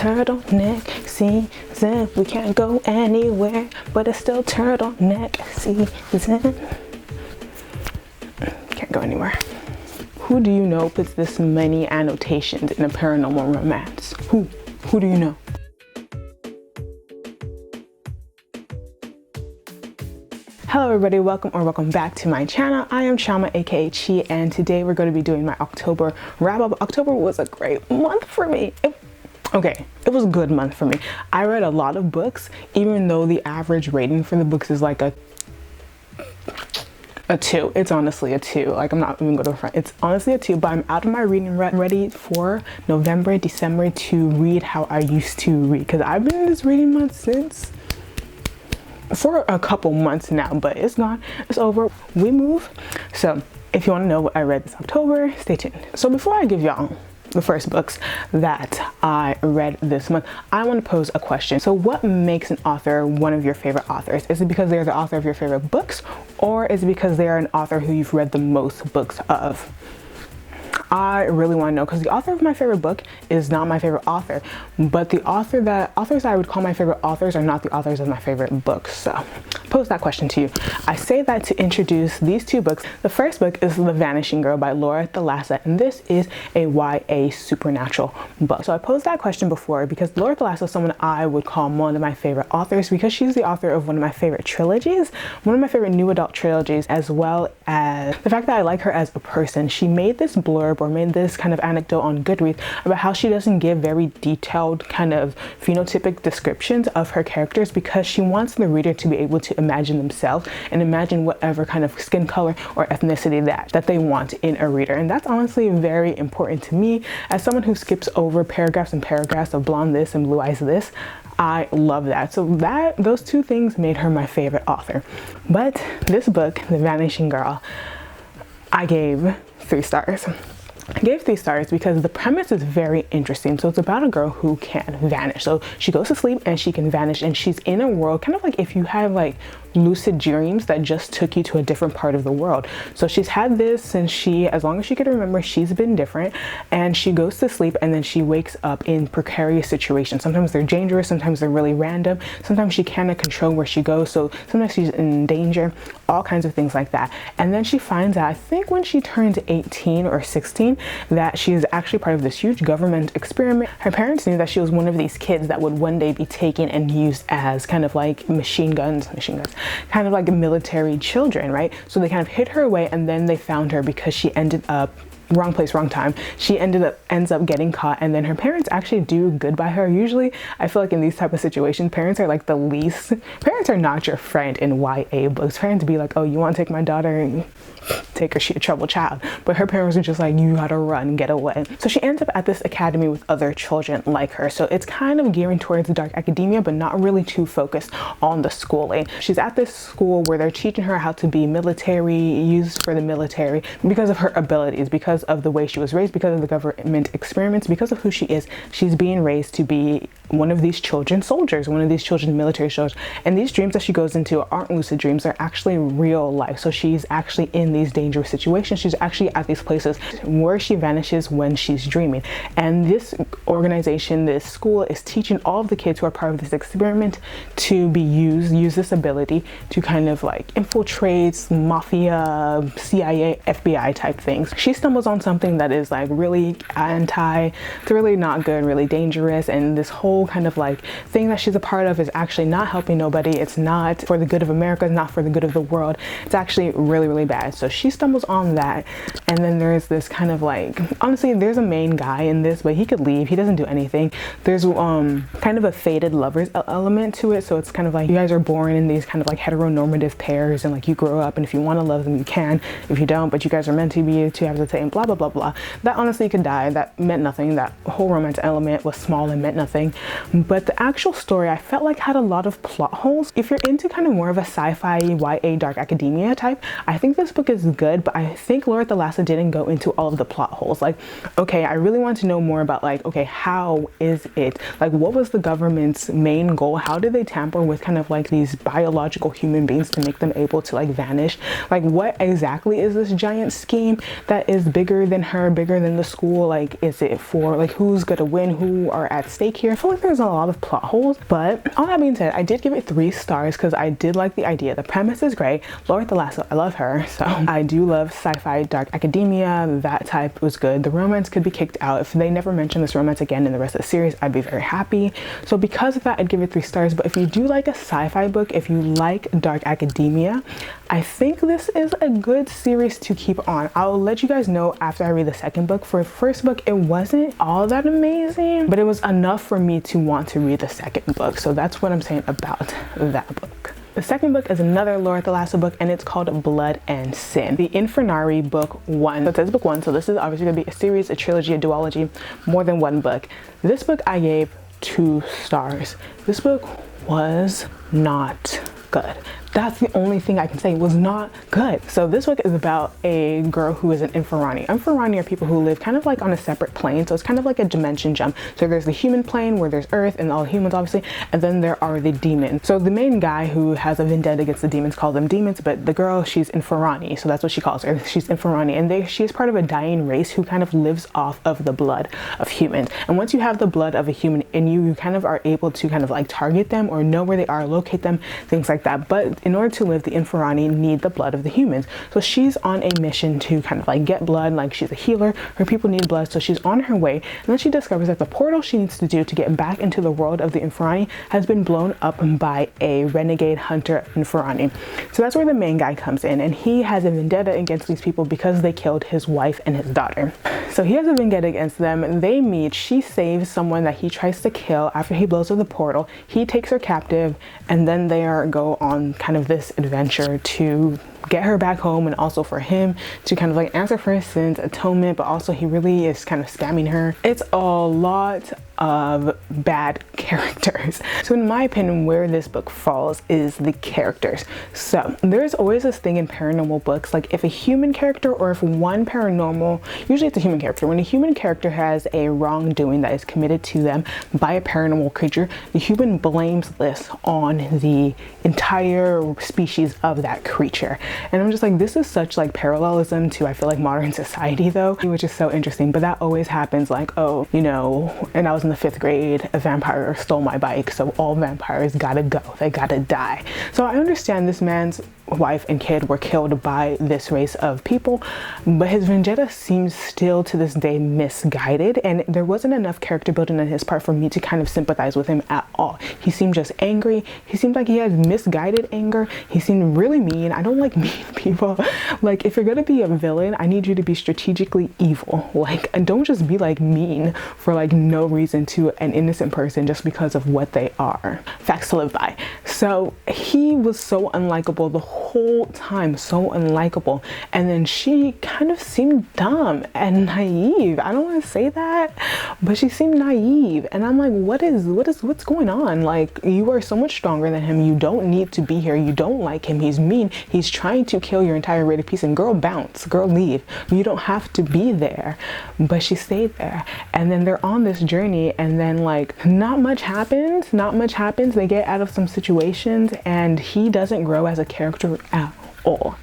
Turtleneck season, we can't go anywhere, but it's still turtleneck season. Can't go anywhere. Who do you know puts this many annotations in a paranormal romance? Who do you know? Hello everybody, welcome back to my channel. I am CHIOMA aka Chi, and today we're going to be doing my October wrap up. October was a great month for me. It was a good month for me. I read a lot of books, even though the average rating for the books is like a 2. It's honestly a 2. Like, I'm not even going to front. It's honestly a 2, but I'm out of my reading ready for November, December to read how I used to read, because I've been in this reading month for a couple months now, but it's gone. It's over. We move. So if you want to know what I read this October, stay tuned. So before I give y'all the first books that I read this month, I want to pose a question. So what makes an author one of your favorite authors? Is it because they're the author of your favorite books, or is it because they are an author who you've read the most books of? I really want to know, because the author of my favorite book is not my favorite author, but the authors I would call my favorite authors are not the authors of my favorite books. So pose that question to you. I say that to introduce these two books. The first book is The Vanishing Girl by Thalassa, and this is a YA supernatural book. So I posed that question before because Thalassa is someone I would call one of my favorite authors, because she's the author of one of my favorite trilogies, one of my favorite new adult trilogies, as well as the fact that I like her as a person. She made this blurb, or made this kind of anecdote on Goodreads about how she doesn't give very detailed kind of phenotypic descriptions of her characters, because she wants the reader to be able to imagine themselves and imagine whatever kind of skin color or ethnicity that they want in a reader. And that's honestly very important to me as someone who skips over paragraphs and paragraphs of blonde this and blue eyes this. I love that. So those two things made her my favorite author. But this book, The Vanishing Girl, I gave 3 stars. I gave 3 stars because the premise is very interesting. So it's about a girl who can vanish. So she goes to sleep and she can vanish, and she's in a world kind of like if you have like lucid dreams that just took you to a different part of the world. So she's had this, and as long as she could remember, she's been different, and she goes to sleep and then she wakes up in precarious situations. Sometimes they're dangerous, sometimes they're really random, sometimes she cannot control where she goes, so sometimes she's in danger, all kinds of things like that. And then she finds out, I think when she turns 18 or 16, that she is actually part of this huge government experiment. Her parents knew that she was one of these kids that would one day be taken and used as kind of like machine guns, kind of like military children, right? So they kind of hid her away, and then they found her because she ended up wrong place, wrong time. She ends up getting caught, and then her parents actually do good by her. Usually I feel like in these type of situations, parents are like parents are not your friend in YA books. Parents be like, oh, you want to take my daughter and take her, she a troubled child. But her parents are just like, you gotta run, get away. So she ends up at this academy with other children like her. So it's kind of gearing towards dark academia, but not really too focused on the schooling. She's at this school where they're teaching her how to be used for the military because of her abilities, because of the way she was raised, because of the government experiments, because of who she is. She's being raised to be one of these children soldiers, one of these children military soldiers. And these dreams that she goes into aren't lucid dreams, they're actually real life. So she's actually in these dangerous situations. She's actually at these places where she vanishes when she's dreaming. And this organization, this school, is teaching all of the kids who are part of this experiment to use this ability to kind of like infiltrate mafia, CIA, FBI type things. She stumbles on something that is like really it's really not good, really dangerous, and this whole kind of like thing that she's a part of is actually not helping nobody. It's not for the good of America, it's not for the good of the world. It's actually really, really bad. So she stumbles on that, and then there's this kind of like, honestly, there's a main guy in this, but he could leave, he doesn't do anything. There's kind of a fated lovers element to it. So it's kind of like you guys are born in these kind of like heteronormative pairs, and like you grow up, and if you want to love them you can, if you don't, but you guys are meant to be to have the same blah blah blah blah. That honestly could die. That meant nothing. That whole romance element was small and meant nothing. But the actual story I felt like had a lot of plot holes. If you're into kind of more of a sci-fi YA dark academia type, I think this book is good, but I think Thalassa didn't go into all of the plot holes. Like, okay, I really want to know more about like, okay, how is it? Like, what was the government's main goal? How did they tamper with kind of like these biological human beings to make them able to like vanish? Like, what exactly is this giant scheme that is bigger bigger than her, bigger than the school? Like, is it for like who's gonna win, who are at stake here? I feel like there's a lot of plot holes, but all that being said, I did give it 3 stars because I did like the idea. The premise is great. Lord Thalassa, I love her. So I do love sci-fi, dark academia, that type was good. The romance could be kicked out. If they never mention this romance again in the rest of the series, I'd be very happy. So because of that, I'd give it 3 stars. But if you do like a sci-fi book, if you like dark academia, I think this is a good series to keep on. I'll let you guys know after I read the second book. For the first book, it wasn't all that amazing, but it was enough for me to want to read the second book. So that's what I'm saying about that book. The second book is another Lord Thalassa book, and it's called Blood and Sin. The Infernari book 1. So it says book 1, so this is obviously going to be a series, a trilogy, a duology, more than one book. This book I gave 2 stars. This book was not good. That's the only thing I can say, was not good. So this book is about a girl who is an Infernari. Infernari are people who live kind of like on a separate plane. So it's kind of like a dimension jump. So there's the human plane where there's Earth and all humans obviously, and then there are the demons. So the main guy who has a vendetta against the demons calls them demons, but the girl, she's Infernari. So that's what she calls her. She's Infernari, and she's part of a dying race who kind of lives off of the blood of humans. And once you have the blood of a human in you, you kind of are able to kind of like target them or know where they are, locate them, things like that. But in order to live, the Infernari need the blood of the humans. So she's on a mission to kind of like get blood, like she's a healer. Her people need blood, so she's on her way. And then she discovers that the portal she needs to do to get back into the world of the Infernari has been blown up by a renegade hunter Infernari. So that's where the main guy comes in, and he has a vendetta against these people because they killed his wife and his daughter. So he has a vendetta against them. They meet. She saves someone that he tries to kill after he blows up the portal. He takes her captive, and then they go on kind of this adventure to get her back home, and also for him to kind of like answer for his sins, atonement, but also he really is kind of scamming her. It's a lot of bad characters. So in my opinion, where this book falls is the characters. So there's always this thing in paranormal books, like if a human character or if one paranormal, usually it's a human character, when a human character has a wrongdoing that is committed to them by a paranormal creature, the human blames this on the entire species of that creature. And I'm just like, this is such like parallelism to, I feel like, modern society though, which is so interesting. But that always happens, like, oh, you know, and I was in the 5th grade, a vampire stole my bike, so all vampires gotta go, they gotta die. So I understand this man's wife and kid were killed by this race of people, but his vendetta seems still to this day misguided, and there wasn't enough character building on his part for me to kind of sympathize with him at all. He seemed just angry. He seemed like he had misguided anger. He seemed really mean. I don't like mean people. Like, if you're gonna be a villain, I need you to be strategically evil. Like, and don't just be like mean for like no reason to an innocent person just because of what they are. Facts to live by. So he was so unlikable the whole time, so unlikable. And then she kind of seemed dumb and naive. I don't want to say that, but she seemed naive, and I'm like, what's going on? Like, you are so much stronger than him. You don't need to be here. You don't like him. He's mean. He's trying to kill your entire race of peace, and girl, bounce, girl, leave. You don't have to be there. But she stayed there, and then they're on this journey, and then like not much happens. They get out of some situations, and he doesn't grow as a character at all.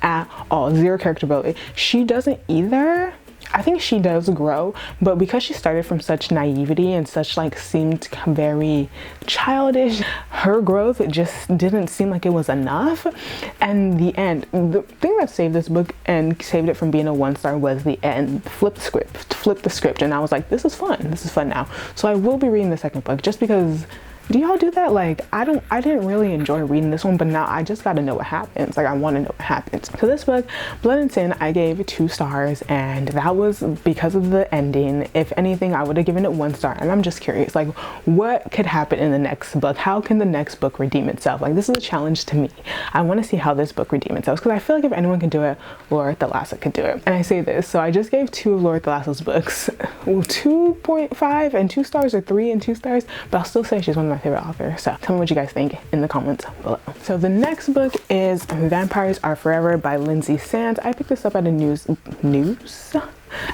Zero character ability. She doesn't either. I think she does grow, but because she started from such naivety and such like seemed very childish, her growth just didn't seem like it was enough. And the end, the thing that saved this book and saved it from being a 1-star was the end. Flip the script, and I was like, this is fun now. So I will be reading the second book just because. Do y'all do that? Like, I didn't really enjoy reading this one, but now I just gotta know what happens. Like, I want to know what happens. So this book, Blood and Sin, I gave 2 stars, and that was because of the ending. If anything, I would have given it 1 star, and I'm just curious, like, what could happen in the next book? How can the next book redeem itself? Like, this is a challenge to me. I want to see how this book redeems itself, because I feel like if anyone can do it, Lord Thalassa could do it. And I say this, so I just gave 2 of Lord Thalassa's books, 2.5 and 2 stars, or 3 and 2 stars, but I'll still say she's one of my favorite author. So tell me what you guys think in the comments below. So the next book is Vampires Are Forever by Lyndsay. I picked this up at a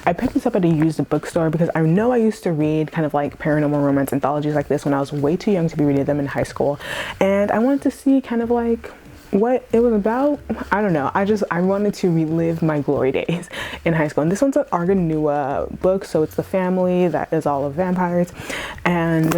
I picked this up at a used bookstore because I know I used to read kind of like paranormal romance anthologies like this when I was way too young to be reading them in high school, and I wanted to see kind of like what it was about, I don't know. I wanted to relive my glory days in high school. And this one's an Arganua book, so it's the family that is all of vampires. And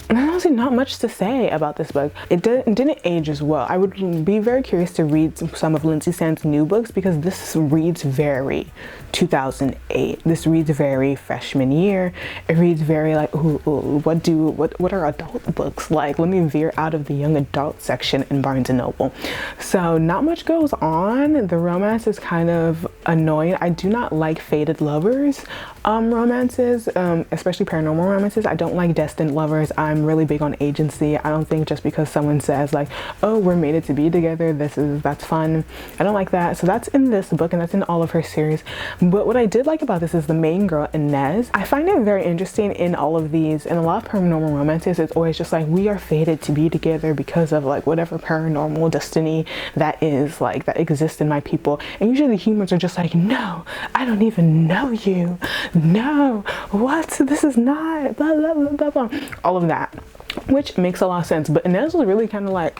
there's honestly not much to say about this book. It didn't age as well. I would be very curious to read some of Lyndsay Sands' new books, because this reads very 2008. This reads very freshman year. It reads very like, what are adult books like? Let me veer out of the young adult section in Barnes & Noble. So not much goes on. The romance is kind of annoying. I do not like fated lovers romances, especially paranormal romances. I don't like destined lovers. I'm really big on agency. I don't think just because someone says like, oh, we're mated to be together, that's fun. I don't like that. So that's in this book, and that's in all of her series. But what I did like about this is the main girl, Inez. I find it very interesting in all of these, in a lot of paranormal romances, it's always just like, we are fated to be together because of like whatever paranormal destiny that is, like, that exists in my people. And usually the humans are just like, no, I don't even know you. No, what? This is not blah, blah, blah, blah, blah. All of that, which makes a lot of sense. But Inez was really kind of like,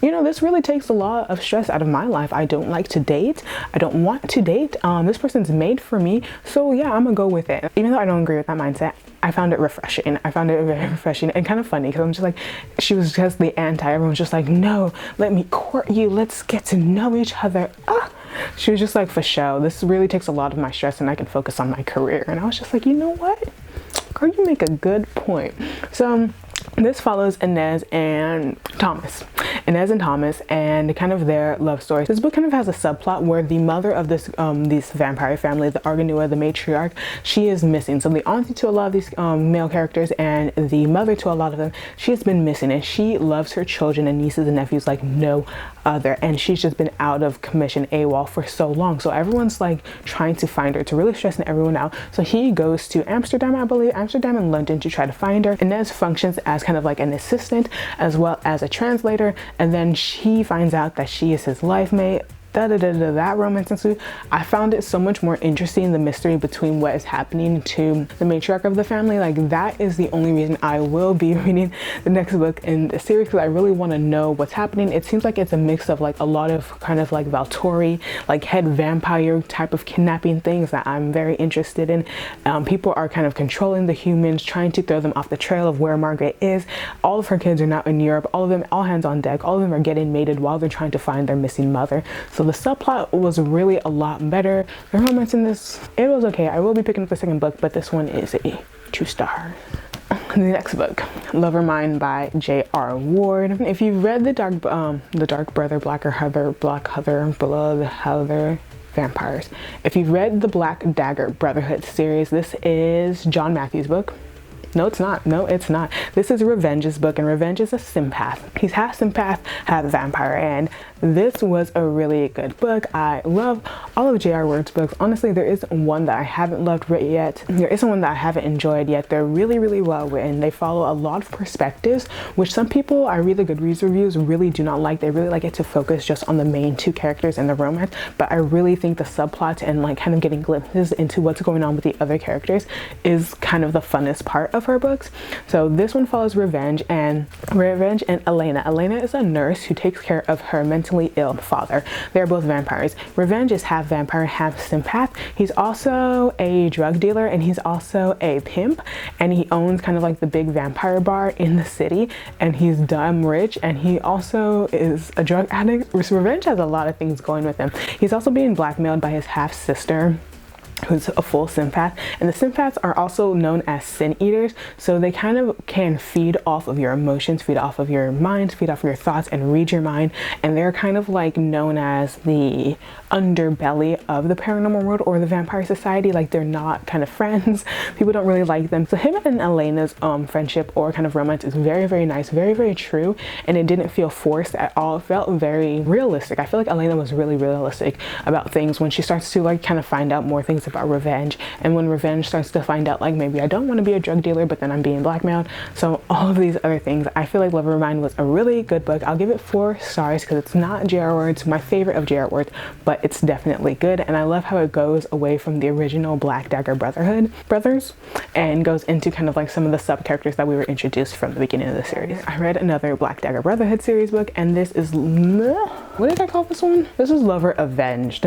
you know, this really takes a lot of stress out of my life. I don't like to date. I don't want to date. This person's made for me. So yeah, I'm gonna go with it. Even though I don't agree with that mindset, I found it refreshing. I found it very refreshing and kind of funny, because I'm just like, she was just the anti. Everyone's just like, no, let me court you. Let's get to know each other. She was just like, for show. This really takes a lot of my stress and I can focus on my career. And I was just like, you know what? Girl, you make a good point. So this follows Inez and Thomas. Inez and Thomas, and kind of their love story. This book kind of has a subplot where the mother of this vampire family, the Arganua, the matriarch, she is missing. So the auntie to a lot of these male characters and the mother to a lot of them, she has been missing, and she loves her children and nieces and nephews like no other, and she's just been out of commission, AWOL, for so long. So everyone's like trying to find her, to really stressing everyone out. So he goes to Amsterdam, I believe, Amsterdam and London, to try to find her. Inez functions as kind of like an assistant as well as a translator, and then she finds out that she is his life mate. That romance ensued. I found it so much more interesting, the mystery between what is happening to the matriarch of the family. Like, that is the only reason I will be reading the next book in the series, because I really want to know what's happening. It seems like it's a mix of like a lot of kind of like Valtori, like head vampire type of kidnapping things that I'm very interested in. People are kind of controlling the humans, trying to throw them off the trail of where Margaret is. All of her kids are now in Europe. All of them, all hands on deck. All of them are getting mated while they're trying to find their missing mother. So the subplot was really a lot better. The romance in this, it was okay. I will be picking up the second book, but this one is a 2-star. The next book, Lovermind by J.R.Ward. If you've read the Dark Brother, Black Heather, Blood Heather Vampires, if you've read the Black Dagger Brotherhood series, this is John Matthews' book. No, it's not. No, it's not. This is Revenge's book, and Revenge is a sympath. He's half sympath, half vampire, and this was a really good book. I love all of J.R.Ward's books. Honestly, there isn't one that I haven't loved yet. There isn't one that I haven't enjoyed yet. They're really, really well written. They follow a lot of perspectives, which some people, I read the Goodreads reviews, really do not like. They really like it to focus just on the main two characters and the romance, but I really think the subplot and like kind of getting glimpses into what's going on with the other characters is kind of the funnest part of her books. So this one follows Revenge and Elena. Elena is a nurse who takes care of her mentally ill father. They're both vampires. Revenge is half vampire, half sympath. He's also a drug dealer, and he's also a pimp, and he owns kind of like the big vampire bar in the city, and he's dumb rich, and he also is a drug addict. Revenge has a lot of things going with him. He's also being blackmailed by his half sister, who's a full sympath, and the sympaths are also known as sin eaters. So they kind of can feed off of your emotions, feed off of your mind, feed off of your thoughts, and read your mind. And they're kind of like known as the underbelly of the paranormal world or the vampire society. Like, they're not kind of friends. People don't really like them. So him and Elena's friendship or kind of romance is very, very nice, very, very true, and it didn't feel forced at all. It felt very realistic. I feel like Elena was really realistic about things when she starts to like kind of find out more things about revenge, and when revenge starts to find out like maybe I don't want to be a drug dealer, but then I'm being blackmailed. So all of these other things. I feel like Love of Mine was a really good book. I'll give it 4 stars because it's not J.R.Ward. It's my favorite of J.R.Ward, but it's definitely good. And I love how it goes away from the original Black Dagger brothers and goes into kind of like some of the sub characters that we were introduced from the beginning of the series. I read another Black Dagger Brotherhood series book, and this is, what did I call this one? This is Lover Avenged.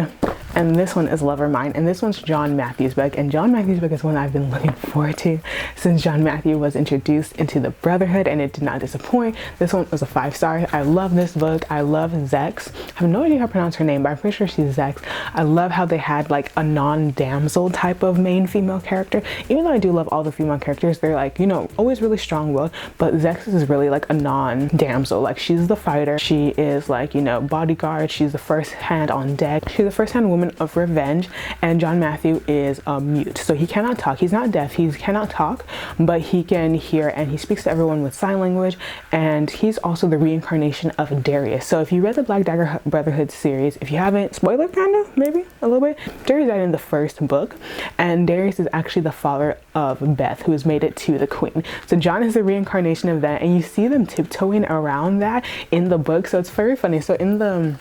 And this one is Lover Mine, and this one's John Matthews' book, and John Matthews' book is one I've been looking forward to since John Matthew was introduced into the Brotherhood, and it did not disappoint. This one was a 5 star. I love this book. I love Zex. I have no idea how to pronounce her name, but I'm pretty sure she's Zex. I love how they had like a non-damsel type of main female character. Even though I do love all the female characters, they're like, you know, always really strong-willed, but Zex is really like a non-damsel. Like, she's the fighter. She is like, you know, bodyguard. She's the first hand on deck. She's the first hand woman of revenge, and John Matthew is mute, so he cannot talk. He's not deaf, he cannot talk, but he can hear, and he speaks to everyone with sign language, and he's also the reincarnation of Darius. So if you read the Black Dagger Brotherhood series, if you haven't, spoiler kind of, maybe a little bit, Darius died in the first book, and Darius is actually the father of Beth, who has made it to the queen. So John is the reincarnation of that, and you see them tiptoeing around that in the book, so it's very funny. So in the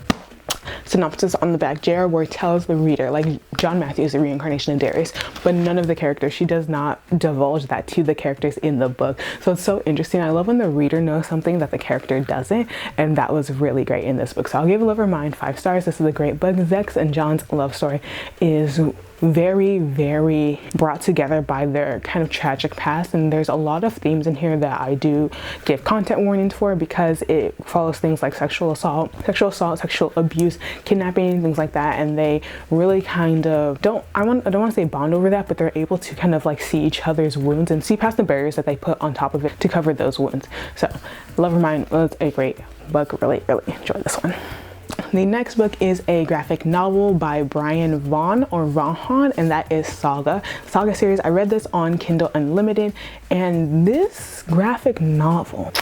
synopsis on the back, J.R.Ward tells the reader like John Matthew is the reincarnation of Darius, but none of the characters, she does not divulge that to the characters in the book. So it's so interesting. I love when the reader knows something that the character doesn't, and that was really great in this book. So I'll give Love of Mine 5 stars. This is a great book. Zex and John's love story is very, very brought together by their kind of tragic past, and there's a lot of themes in here that I do give content warnings for, because it follows things like sexual assault, sexual abuse, kidnapping, things like that, and they really kind of I don't want to say bond over that, but they're able to kind of like see each other's wounds and see past the barriers that they put on top of it to cover those wounds. So Love of Mine was a great book. Really enjoyed this one. The next book is a graphic novel by Brian Vaughan, and that is Saga. Saga series. I read this on Kindle Unlimited, and this graphic novel,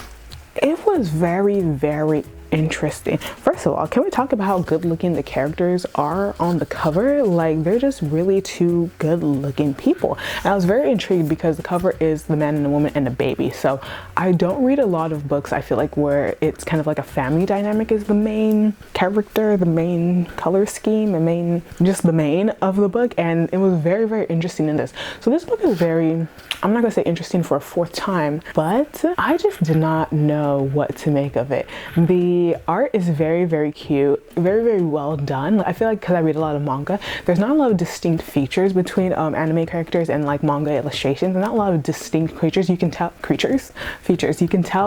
it was very, very interesting. First of all, can we talk about how good looking the characters are on the cover? Like, they're just really 2 good looking people, and I was very intrigued because the cover is the man and the woman and a baby. So I don't read a lot of books, I feel like, where it's kind of like a family dynamic is the main character, the main color scheme, the main of the book, and it was very, very interesting in this. So this book is very, I'm not gonna say interesting for a 4th time, but I just did not know what to make of it. The art is very, very cute, very, very well done. I feel like because I read a lot of manga, there's not a lot of distinct features between anime characters and like manga illustrations. There's not a lot of distinct features. You can tell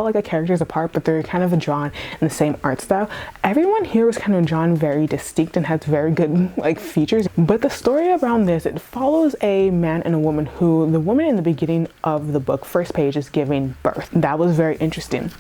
like the characters apart, but they're kind of drawn in the same art style. Everyone here was kind of drawn very distinct and has very good like features. But the story around this, it follows a man and a woman who, the woman in the beginning of the book, first page, is giving birth. That was very interesting.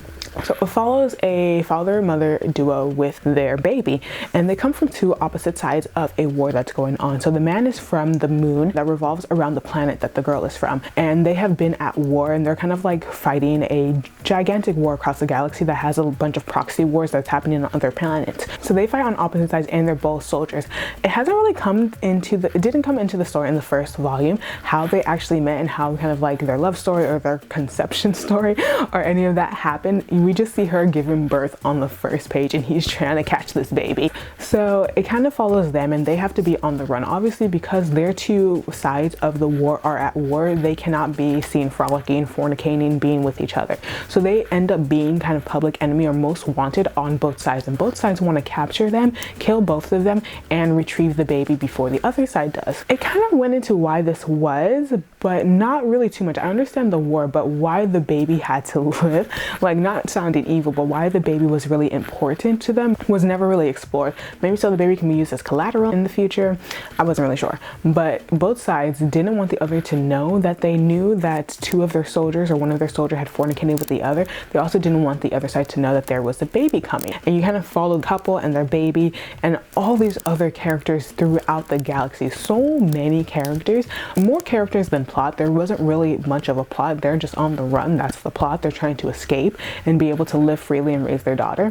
So it follows a father-mother duo with their baby, and they come from 2 opposite sides of a war that's going on. So the man is from the moon that revolves around the planet that the girl is from, and they have been at war, and they're kind of like fighting a gigantic war across the galaxy that has a bunch of proxy wars that's happening on other planets. So they fight on opposite sides, and they're both soldiers. It hasn't really it didn't come into the story in the first volume, how they actually met and how kind of like their love story or their conception story or any of that happened. We just see her giving birth on the first page, and he's trying to catch this baby. So it kind of follows them, and they have to be on the run, obviously, because their 2 sides of the war are at war. They cannot be seen frolicking, fornicating, being with each other. So they end up being kind of public enemy or most wanted on both sides, and both sides want to capture them, kill both of them, and retrieve the baby before the other side does. It kind of went into why this was, but not really too much. I understand the war, but why the baby had to live, like, not sounding evil, but why the baby was really important to them was never really explored. Maybe so the baby can be used as collateral in the future. I wasn't really sure, but both sides didn't want the other to know that they knew that 2 of their soldiers or one of their soldiers had fornicated with the other. They also didn't want the other side to know that there was a baby coming, and you kind of follow the couple and their baby and all these other characters throughout the galaxy. So many characters, more characters than plot. There wasn't really much of a plot. They're just on the run. That's the plot. They're trying to escape and be able to live freely and raise their daughter.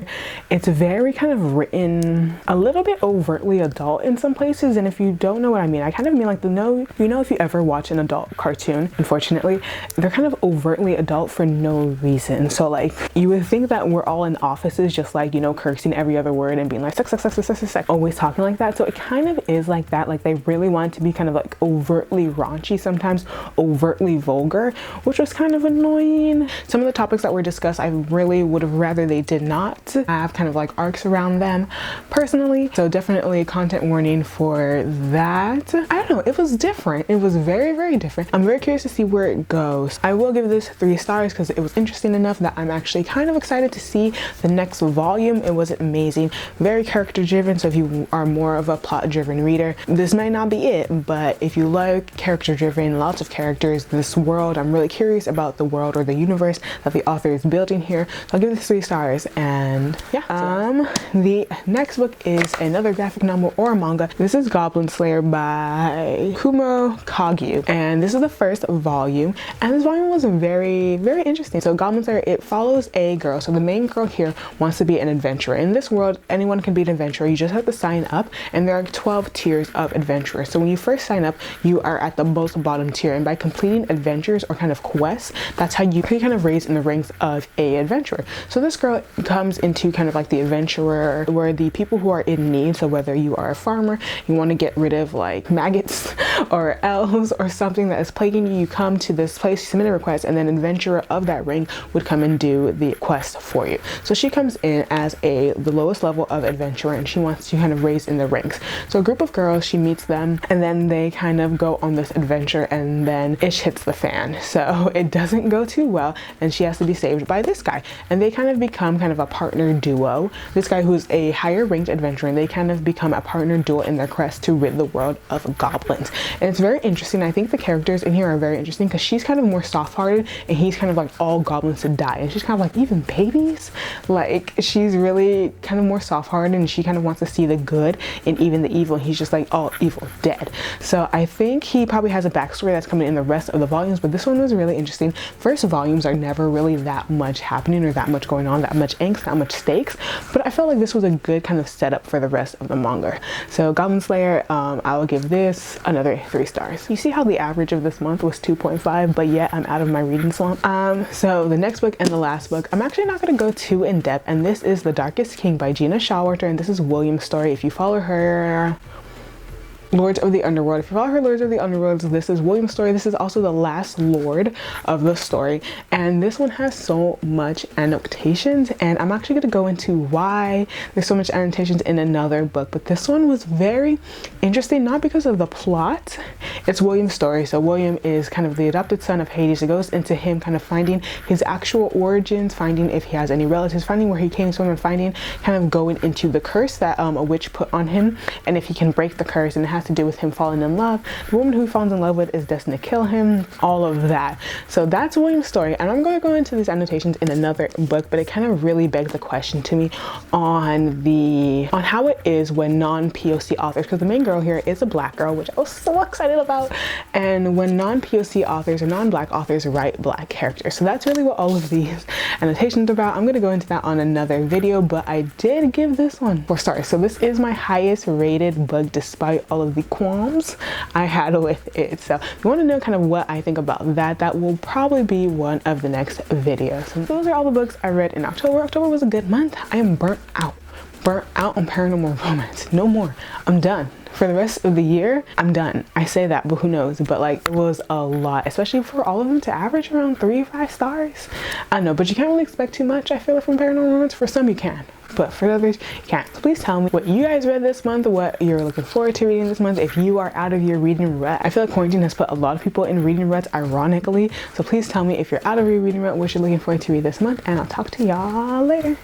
It's very kind of written a little bit overtly adult in some places, and if you don't know what I mean, I kind of mean like if you ever watch an adult cartoon, unfortunately they're kind of overtly adult for no reason. So like you would think that we're all in offices just like, you know, cursing every other word and being like sex, sex, sex, sex, sex, sex, always talking like that. So it kind of is like that. Like they really want to be kind of like overtly raunchy, sometimes overtly vulgar, which was kind of annoying. Some of the topics that were discussed, I really would have rather they did not have kind of like arcs around them personally. So definitely content warning for that. I don't know, it was different. It was very, very different. I'm very curious to see where it goes. I will give this 3 stars because it was interesting enough that I'm actually kind of excited to see the next volume. It was amazing, very character driven. So if you are more of a plot driven reader, this might not be it, but if you like character driven, lots of characters, this world, I'm really curious about the world or the universe that the author is building here. So I'll give this 3 stars. And yeah, the next book is another graphic novel or manga. This is Goblin Slayer by Kumo Kagyu, and this is the first volume, and this volume was very, very interesting. So Goblin Slayer, it follows a girl. So the main girl here wants to be an adventurer. In this world, anyone can be an adventurer. You just have to sign up, and there are 12 tiers of adventurers. So when you first sign up, you are at the most bottom tier, and by completing adventures or kind of quests, that's how you can kind of raise in the ranks of a adventurer. So this girl comes into kind of like the adventurer, where the people who are in need, so whether you are a farmer, you want to get rid of like maggots or elves or something that is plaguing you, you come to this place, you submit a request, and then an adventurer of that rank would come and do the quest for you. So she comes in as the lowest level of adventurer, and she wants to kind of raise in the ranks. So a group of girls, she meets them, and then they kind of go on this adventure, and then ish hits the fan. So it doesn't go too well, and she has to be saved by this guy, and they kind of become kind of a partner duo. This guy who's a higher ranked adventurer, and they kind of become a partner duo in their quest to rid the world of goblins. And it's very interesting. I think the characters in here are very interesting because she's kind of more soft-hearted, and he's kind of like all goblins to die, and she's kind of like, even babies? Like, she's really kind of more soft-hearted, and she kind of wants to see the good in even the evil, and he's just like, all evil, dead. So I think he probably has a backstory that's coming in the rest of the volumes, but this one was really interesting. First volumes are never really that much happening or that much going on, that much angst, that much stakes, but I felt like this was a good kind of setup for the rest of the manga. So Goblin Slayer, I will give this another 3 stars. You see how the average of this month was 2.5, but yet I'm out of my reading slump. So the next book and the last book, I'm actually not going to go too in depth, and this is The Darkest King by Gina Showalter, and this is William's story. If you follow her Lords of the Underworld. If you follow her Lords of the Underworld, this is William's story. This is also the last Lord of the story, and this one has so much annotations, and I'm actually going to go into why there's so much annotations in another book, but this one was very interesting, not because of the plot. It's William's story. So William is kind of the adopted son of Hades. It goes into him kind of finding his actual origins, finding if he has any relatives, finding where he came from, and finding kind of going into the curse that a witch put on him, and if he can break the curse, and it has to do with him falling in love. The woman who he falls in love with is destined to kill him, all of that. So that's William's story, and I'm going to go into these annotations in another book, but it kind of really begs the question to me on how it is when non-POC authors, because the main girl here is a black girl, which I was so excited about, and when non-POC authors or non-black authors write black characters. So that's really what all of these annotations are about. I'm going to go into that on another video, but I did give this one 4 stars. So this is my highest rated book despite all of the qualms I had with it. So if you want to know kind of what I think about that, that will probably be one of the next videos. So those are all the books I read in October. October was a good month. I am burnt out on paranormal romance. No more. I'm done. For the rest of the year, I'm done. I say that, but who knows? But like, it was a lot, especially for all of them to average around 3 or 5 stars. I know, but you can't really expect too much, I feel like, from paranormal romance. For some you can, but for others you can't. So please tell me what you guys read this month, what you're looking forward to reading this month, if you are out of your reading rut. I feel like quarantine has put a lot of people in reading ruts, ironically. So please tell me if you're out of your reading rut, what you're looking forward to read this month, and I'll talk to y'all later.